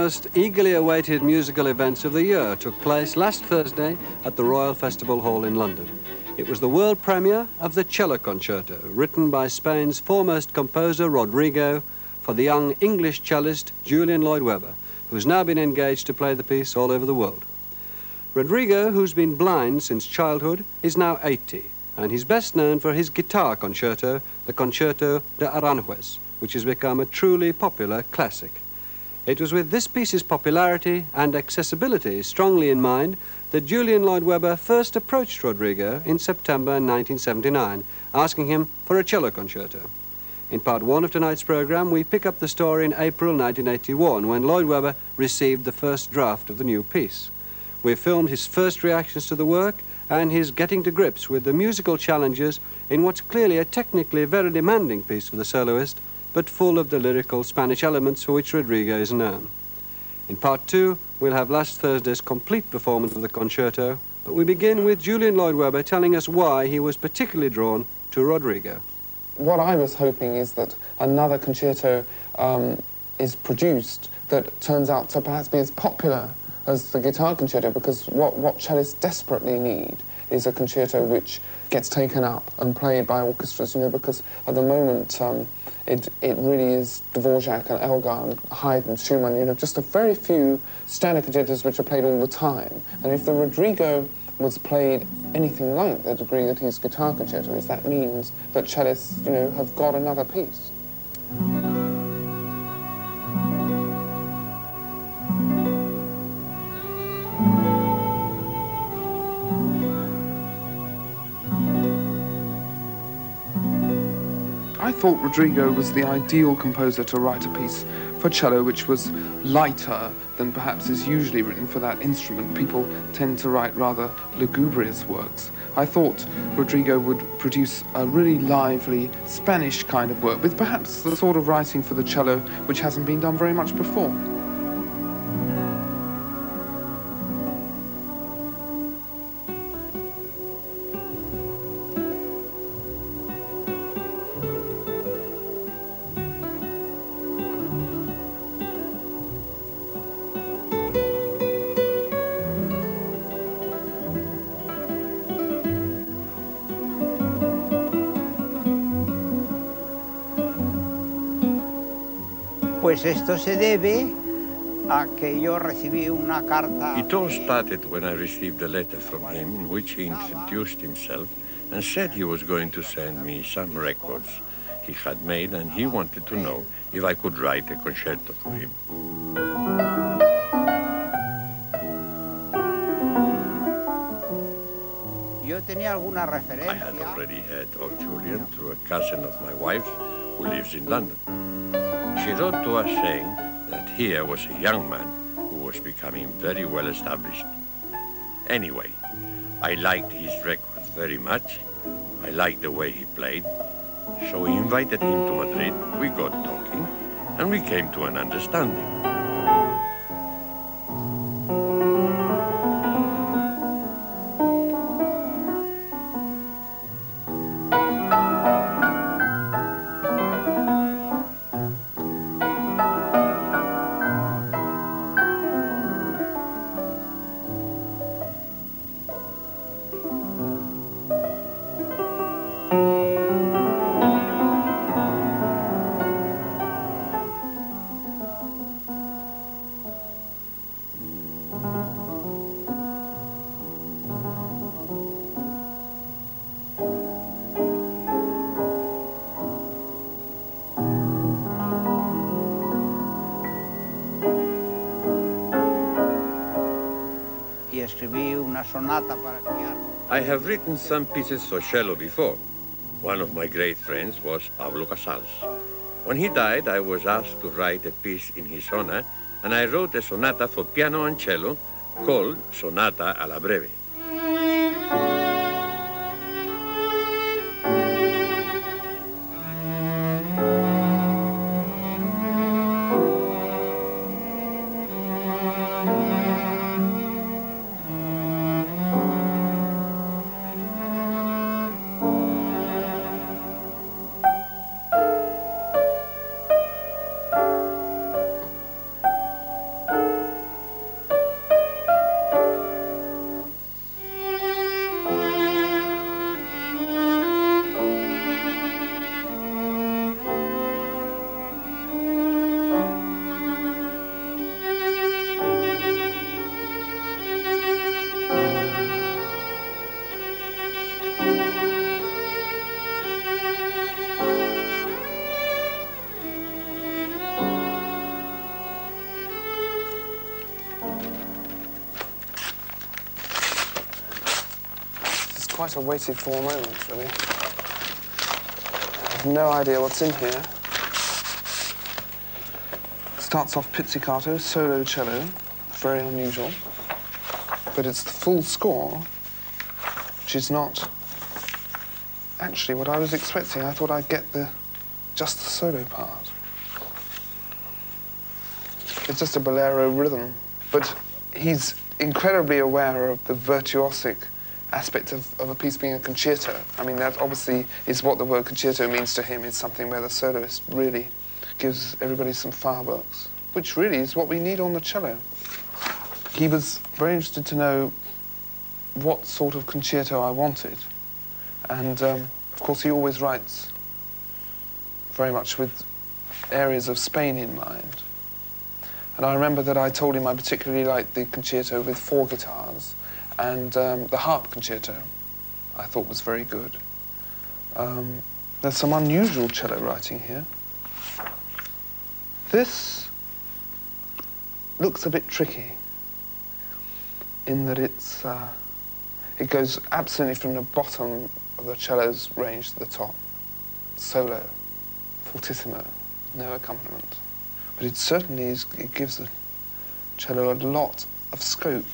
most eagerly awaited musical events of the year took place last Thursday at the Royal Festival Hall in London. It was the world premiere of the Cello Concerto, written by Spain's foremost composer, Rodrigo, for the young English cellist, Julian Lloyd Webber, who's now been engaged to play the piece all over the world. Rodrigo, who's been blind since childhood, is now 80, and he's best known for his guitar concerto, the Concerto de Aranjuez, which has become a truly popular classic. It was with this piece's popularity and accessibility strongly in mind that Julian Lloyd Webber first approached Rodrigo in September 1979, asking him for a cello concerto. In part one of tonight's program, we pick up the story in April 1981, when Lloyd Webber received the first draft of the new piece. We've filmed his first reactions to the work and his getting to grips with the musical challenges in what's clearly a technically very demanding piece for the soloist, but full of the lyrical Spanish elements for which Rodrigo is known. In part two, we'll have last Thursday's complete performance of the concerto, but we begin with Julian Lloyd Webber telling us why he was particularly drawn to Rodrigo. What I was hoping is that another concerto is produced that turns out to perhaps be as popular as the guitar concerto, because what cellists desperately need is a concerto which gets taken up and played by orchestras, you know, because at the moment it really is Dvorak and Elgar and Haydn, Schumann, you know, just a very few standard concertos which are played all the time. And if the Rodrigo was played anything like the degree that his guitar concerto is, that means that cellists, you know, have got another piece. I thought Rodrigo was the ideal composer to write a piece for cello which was lighter than perhaps is usually written for that instrument. People tend to write rather lugubrious works. I thought Rodrigo would produce a really lively Spanish kind of work, with perhaps the sort of writing for the cello which hasn't been done very much before. Pues esto se debe a que yo recibí una carta. It all started when I received a letter from him in which he introduced himself and said he was going to send me some records he had made, and he wanted to know if I could write a concerto for him. Yo tenía alguna referencia. I had already heard of Julian through a cousin of my wife's who lives in London. She wrote to us saying that here was a young man who was becoming very well established. Anyway, I liked his records very much. I liked the way he played. So we invited him to Madrid, we got talking, and we came to an understanding. I have written some pieces for cello before. One of my great friends was Pablo Casals. When he died, I was asked to write a piece in his honor, and I wrote a sonata for piano and cello called Sonata alla Breve. quite a waited for moment, really. I have no idea what's in here. Starts off pizzicato, solo cello, very unusual. But it's the full score, which is not actually what I was expecting. I thought I'd get just the solo part. It's just a bolero rhythm, but he's incredibly aware of the virtuosic aspect of a piece being a concerto. I mean, that obviously is what the word concerto means to him, is something where the soloist really gives everybody some fireworks, which really is what we need on the cello. He was very interested to know what sort of concerto I wanted. And, of course, he always writes very much with areas of Spain in mind. And I remember that I told him I particularly liked the concerto with 4 guitars, and the harp concerto I thought was very good. There's some unusual cello writing here. This looks a bit tricky in that it goes absolutely from the bottom of the cello's range to the top. Solo, fortissimo, no accompaniment. But it certainly it gives the cello a lot of scope.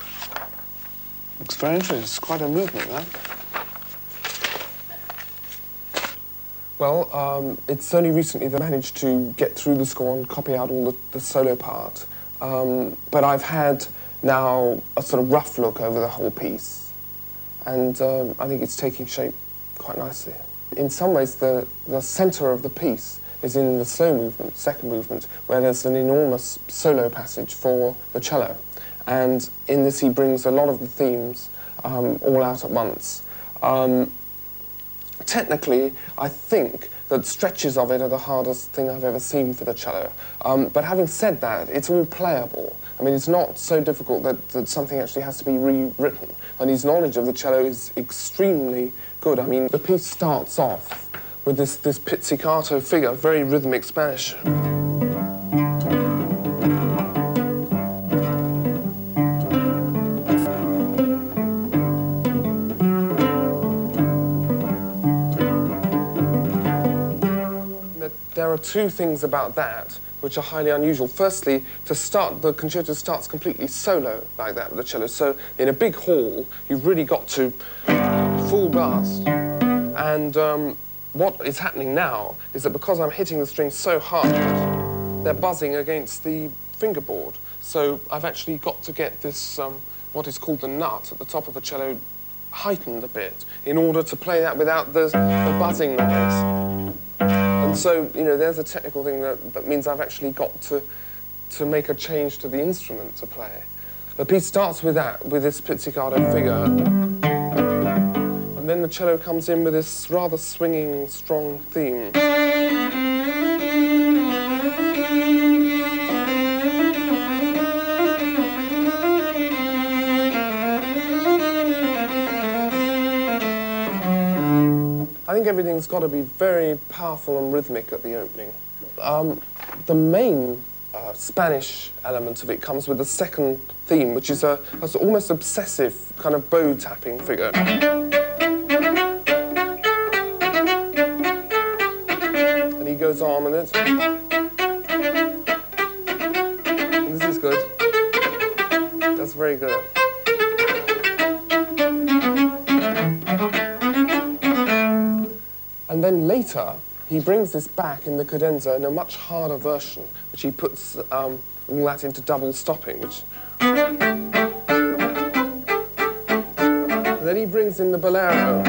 Looks very interesting. It's quite a movement, that. Well, it's only recently that I managed to get through the score and copy out all the solo part. But I've had now a sort of rough look over the whole piece. And I think it's taking shape quite nicely. In some ways, the center of the piece is in the slow movement, second movement, where there's an enormous solo passage for the cello. And in this, he brings a lot of the themes all out at once. Technically, I think that stretches of it are the hardest thing I've ever seen for the cello. But having said that, it's all playable. I mean, it's not so difficult that something actually has to be rewritten. And his knowledge of the cello is extremely good. I mean, the piece starts off with this pizzicato figure, very rhythmic Spanish. There are 2 things about that which are highly unusual. Firstly, to start, the concerto starts completely solo like that with the cello. So in a big hall, you've really got to full blast. And what is happening now is that because I'm hitting the strings so hard, they're buzzing against the fingerboard. So I've actually got to get this, what is called the nut at the top of the cello, heightened a bit in order to play that without the buzzing noise. And so, you know, there's a technical thing that means I've actually got to make a change to the instrument to play. The piece starts with that, with this pizzicato figure. And then the cello comes in with this rather swinging, strong theme. I think everything's got to be very powerful and rhythmic at the opening. The main Spanish element of it comes with the second theme, which is a almost obsessive kind of bow tapping figure. And he goes on with it. And this is good. That's very good. And then later, he brings this back in the cadenza in a much harder version, which he puts all that into double stopping, which... And then he brings in the bolero.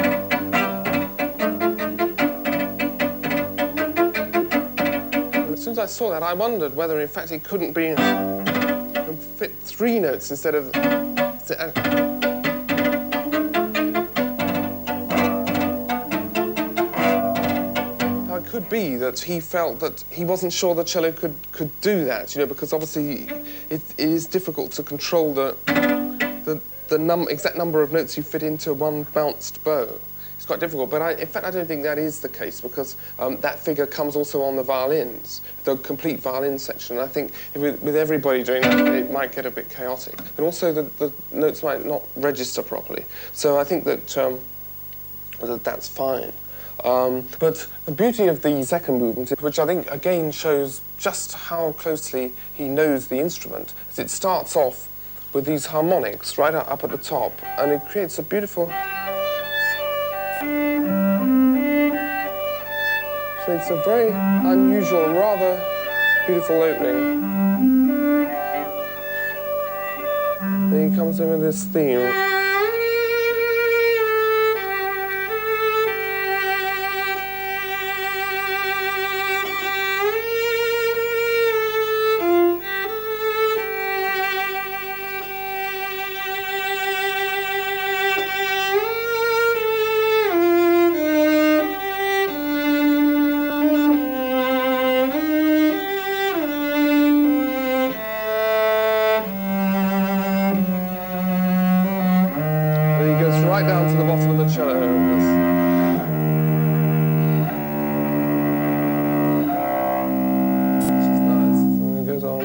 And as soon as I saw that, I wondered whether, in fact, it couldn't be... fit 3 notes instead of... Could be that he felt that he wasn't sure the cello could do that, you know, because obviously it is difficult to control the exact number of notes you fit into one bounced bow. It's quite difficult, but in fact I don't think that is the case, because that figure comes also on the violins, the complete violin section. I think with everybody doing that, it might get a bit chaotic, and also the notes might not register properly. So I think that that's fine. But the beauty of the second movement, which I think again shows just how closely he knows the instrument, is it starts off with these harmonics right up at the top, and it creates a beautiful... So it's a very unusual and rather beautiful opening. Then he comes in with this theme. Right down to the bottom of the cello. Which is nice. And he goes on.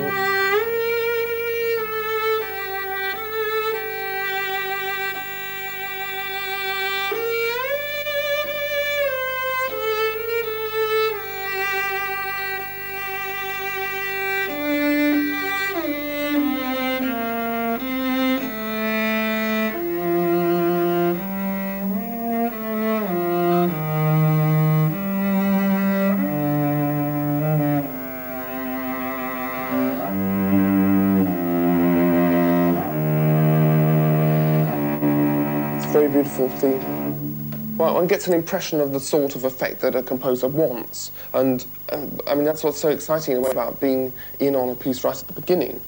Very beautiful theme. Well, one gets an impression of the sort of effect that a composer wants, and I mean that's what's so exciting in a way about being in on a piece right at the beginning,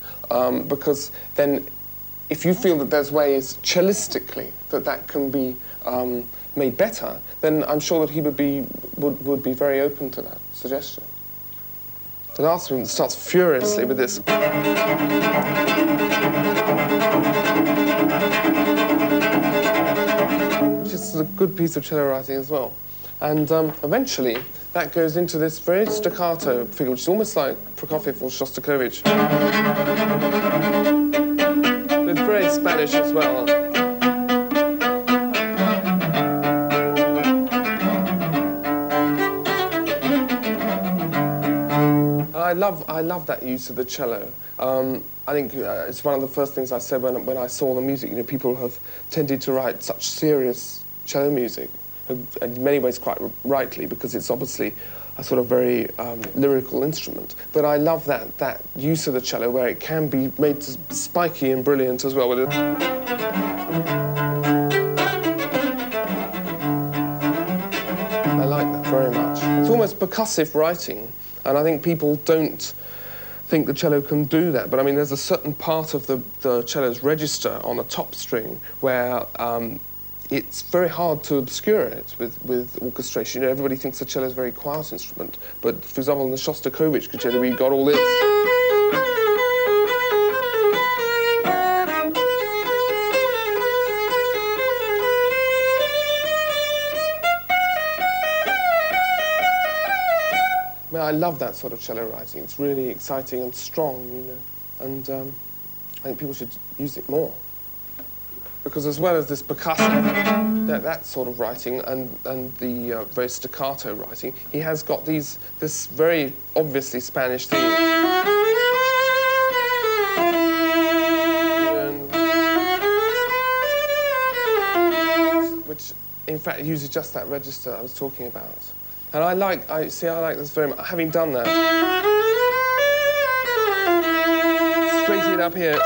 because then if you feel that there's ways cellistically that can be made better, then I'm sure that he would be very open to that suggestion. The last movement starts furiously with this. Which is a good piece of cello writing as well. And eventually, that goes into this very staccato figure, which is almost like Prokofiev or Shostakovich. It's very Spanish as well. I love that use of the cello. I think it's one of the first things I said when I saw the music. You know, people have tended to write such serious cello music, in many ways quite rightly, because it's obviously a sort of very lyrical instrument. But I love that use of the cello where it can be made spiky and brilliant as well. With it. I like that very much. It's almost percussive writing. And I think people don't think the cello can do that. But I mean, there's a certain part of the cello's register on the top string where it's very hard to obscure it with orchestration. You know, everybody thinks the cello is a very quiet instrument. But for example, in the Shostakovich concerto, we got all this. I love that sort of cello writing. It's really exciting and strong, you know, and I think people should use it more. Because as well as this percussive, that sort of writing and the very staccato writing, he has got this very obviously Spanish theme. Which, in fact, uses just that register I was talking about. And I like this very much. Having done that, straighten it up here.